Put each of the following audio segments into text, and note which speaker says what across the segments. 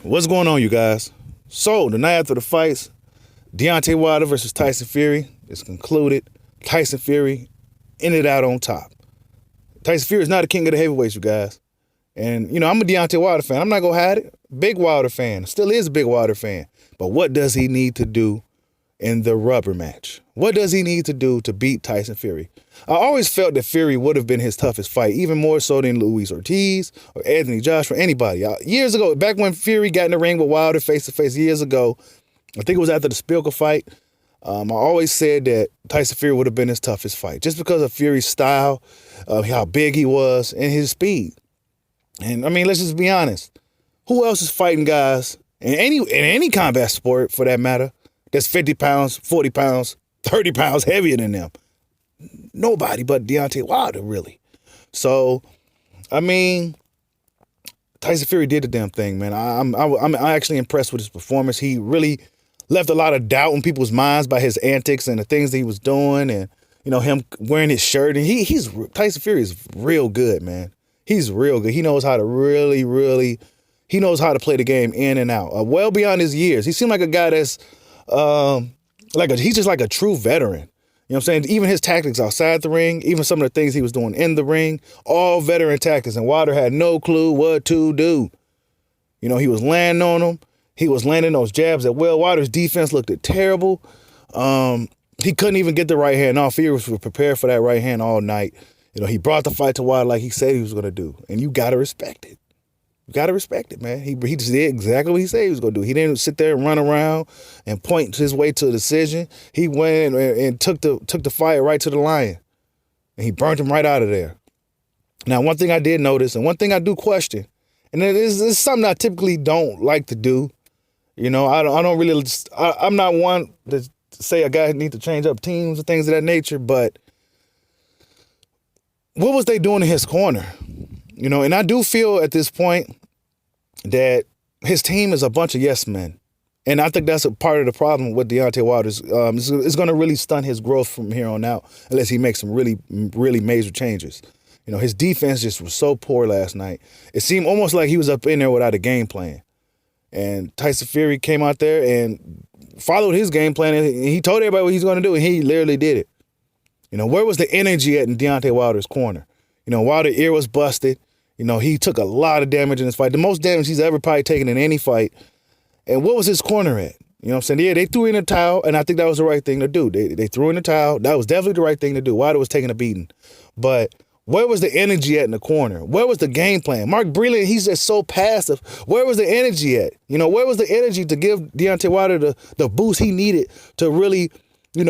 Speaker 1: What's going on, you guys? So, the night after the fights, Deontay Wilder versus Tyson Fury is concluded. Tyson Fury ended out on top. Tyson Fury is not the king of the heavyweights, you guys. And, I'm a Deontay Wilder fan. I'm not going to hide it. Big Wilder fan. Still is a big Wilder fan. But what does he need to do in the rubber match? What does he need to do to beat Tyson Fury? I always felt that Fury would have been his toughest fight, even more so than Luis Ortiz or Anthony Joshua or anybody. Years ago, back when Fury got in the ring with Wilder face-to-face years ago, I think it was after the Spilka fight, I always said that Tyson Fury would have been his toughest fight just because of Fury's style, how big he was, and his speed. And, let's just be honest. Who else is fighting guys in any combat sport, for that matter, that's 50 pounds, 40 pounds, 30 pounds heavier than them? Nobody but Deontay Wilder, really. So, Tyson Fury did the damn thing, man. I'm actually impressed with his performance. He really left a lot of doubt in people's minds by his antics and the things that he was doing, and him wearing his shirt. And Tyson Fury is real good, man. He's real good. He knows how to he knows how to play the game in and out. Well beyond his years. He seemed like a guy that's he's just like a true veteran. You know what I'm saying? Even his tactics outside the ring, even some of the things he was doing in the ring, all veteran tactics. And Wilder had no clue what to do. He was landing on him. He was landing those jabs at will. Wilder's defense looked terrible. He couldn't even get the right hand off. Fury was prepared for that right hand all night. He brought the fight to Wilder like he said he was going to do. And you got to respect it. You got to respect it, man. He just did exactly what he said he was going to do. He didn't sit there and run around and point his way to a decision. He went and took the fight right to the lion. And he burnt him right out of there. Now, one thing I did notice, and one thing I do question, and it's something I typically don't like to do. I'm not one to say a guy needs to change up teams and things of that nature, but what was they doing in his corner? And I do feel at this point that his team is a bunch of yes men. And I think that's a part of the problem with Deontay Wilder. It's going to really stunt his growth from here on out unless he makes some really, really major changes. His defense just was so poor last night. It seemed almost like he was up in there without a game plan. And Tyson Fury came out there and followed his game plan, and he told everybody what he's going to do, and he literally did it. Where was the energy at in Deontay Wilder's corner? Wilder's ear was busted. He took a lot of damage in this fight, the most damage he's ever probably taken in any fight. And what was his corner at? You know what I'm saying? Yeah, they threw in a towel, and I think that was the right thing to do. They threw in a towel. That was definitely the right thing to do. Wilder was taking a beating. But where was the energy at in the corner? Where was the game plan? Mark Breland, he's just so passive. Where was the energy at? Where was the energy to give Deontay Wilder the boost he needed to really, maybe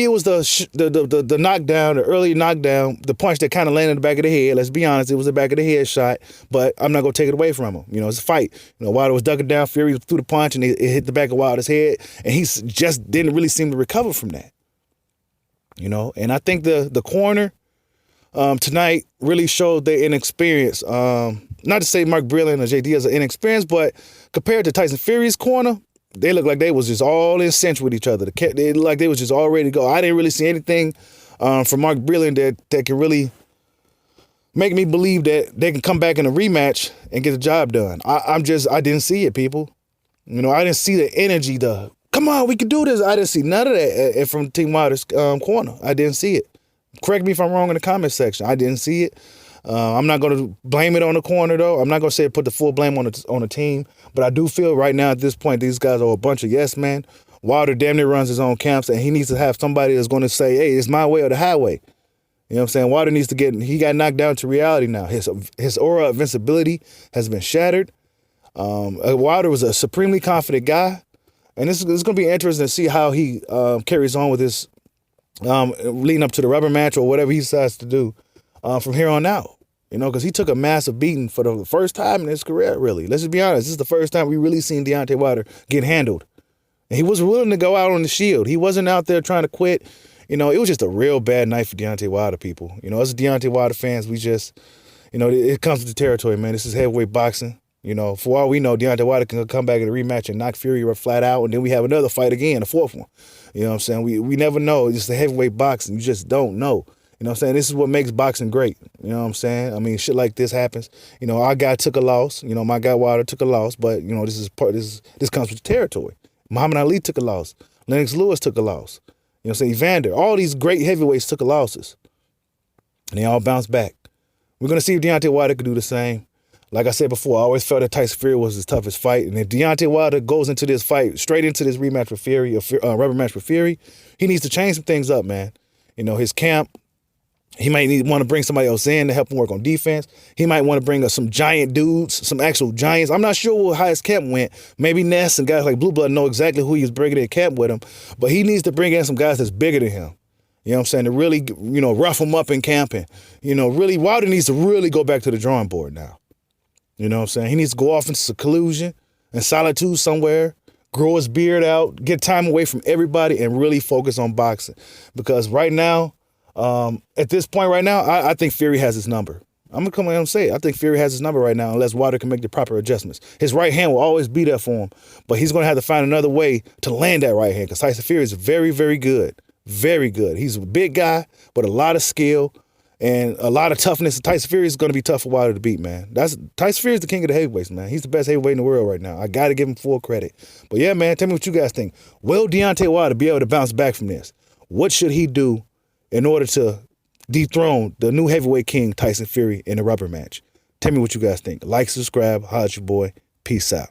Speaker 1: it was the knockdown, the early knockdown, the punch that kind of landed in the back of the head. Let's be honest, it was the back of the head shot, but I'm not going to take it away from him. It's a fight. Wilder was ducking down, Fury threw the punch, and it hit the back of Wilder's head, and he just didn't really seem to recover from that. And I think the corner tonight really showed their inexperience. Not to say Mark Breland or JD is inexperienced, but compared to Tyson Fury's corner, they looked like they was just all in cinch with each other. They looked like they was just all ready to go. I didn't really see anything from Mark Breland that can really make me believe that they can come back in a rematch and get the job done. I didn't see it, people. I didn't see the energy, come on, we can do this. I didn't see none of that from Team Wilder's corner. I didn't see it. Correct me if I'm wrong in the comment section. I didn't see it. I'm not going to blame it on the corner, though. I'm not going to say put the full blame on the team. But I do feel right now at this point, these guys are a bunch of yes men. Wilder damn near runs his own camps, and he needs to have somebody that's going to say, hey, it's my way or the highway. You know what I'm saying? Wilder needs to he got knocked down to reality now. His aura of invincibility has been shattered. Wilder was a supremely confident guy. And it's going to be interesting to see how he carries on with this leading up to the rubber match or whatever he decides to do from here on out. Because he took a massive beating for the first time in his career, really. Let's just be honest. This is the first time we really seen Deontay Wilder get handled. And he was willing to go out on the shield. He wasn't out there trying to quit. It was just a real bad night for Deontay Wilder, people. As Deontay Wilder fans, we just, it comes to the territory, man. This is heavyweight boxing. You know, for all we know, Deontay Wilder can come back in a rematch and knock Fury flat out, and then we have another fight again, a fourth one. You know what I'm saying? We never know. It's the heavyweight boxing. You just don't know. You know what I'm saying? This is what makes boxing great. You know what I'm saying? I mean, shit like this happens. You know, our guy took a loss. You know, my guy Wilder took a loss, but you know, this comes with the territory. Muhammad Ali took a loss. Lennox Lewis took a loss. You know what I'm saying? Evander. All these great heavyweights took losses. And they all bounced back. We're gonna see if Deontay Wilder could do the same. Like I said before, I always felt that Tyson Fury was his toughest fight. And if Deontay Wilder goes into this fight, straight into this rematch with Fury, rubber match with Fury, he needs to change some things up, man. You know, his camp, he might want to bring somebody else in to help him work on defense. He might want to bring us some giant dudes, some actual giants. I'm not sure how his camp went. Maybe Ness and guys like Blue Blood know exactly who he was bringing in camp with him. But he needs to bring in some guys that's bigger than him. You know what I'm saying? To really, you know, rough him up in camping. You know, really, Wilder needs to really go back to the drawing board now. You know what I'm saying? He needs to go off into seclusion and solitude somewhere, grow his beard out, get time away from everybody, and really focus on boxing. Because right now, at this point right now, I think Fury has his number. I'm going to come out and say it. I think Fury has his number right now unless Wilder can make the proper adjustments. His right hand will always be there for him, but he's going to have to find another way to land that right hand because Tyson Fury is very, very good. Very good. He's a big guy, but a lot of skill. And a lot of toughness. Tyson Fury is going to be tough for Wilder to beat, man. Tyson Fury is the king of the heavyweights, man. He's the best heavyweight in the world right now. I got to give him full credit. But yeah, man, tell me what you guys think. Will Deontay Wilder be able to bounce back from this? What should he do in order to dethrone the new heavyweight king, Tyson Fury, in a rubber match? Tell me what you guys think. Like, subscribe, holla at your boy. Peace out.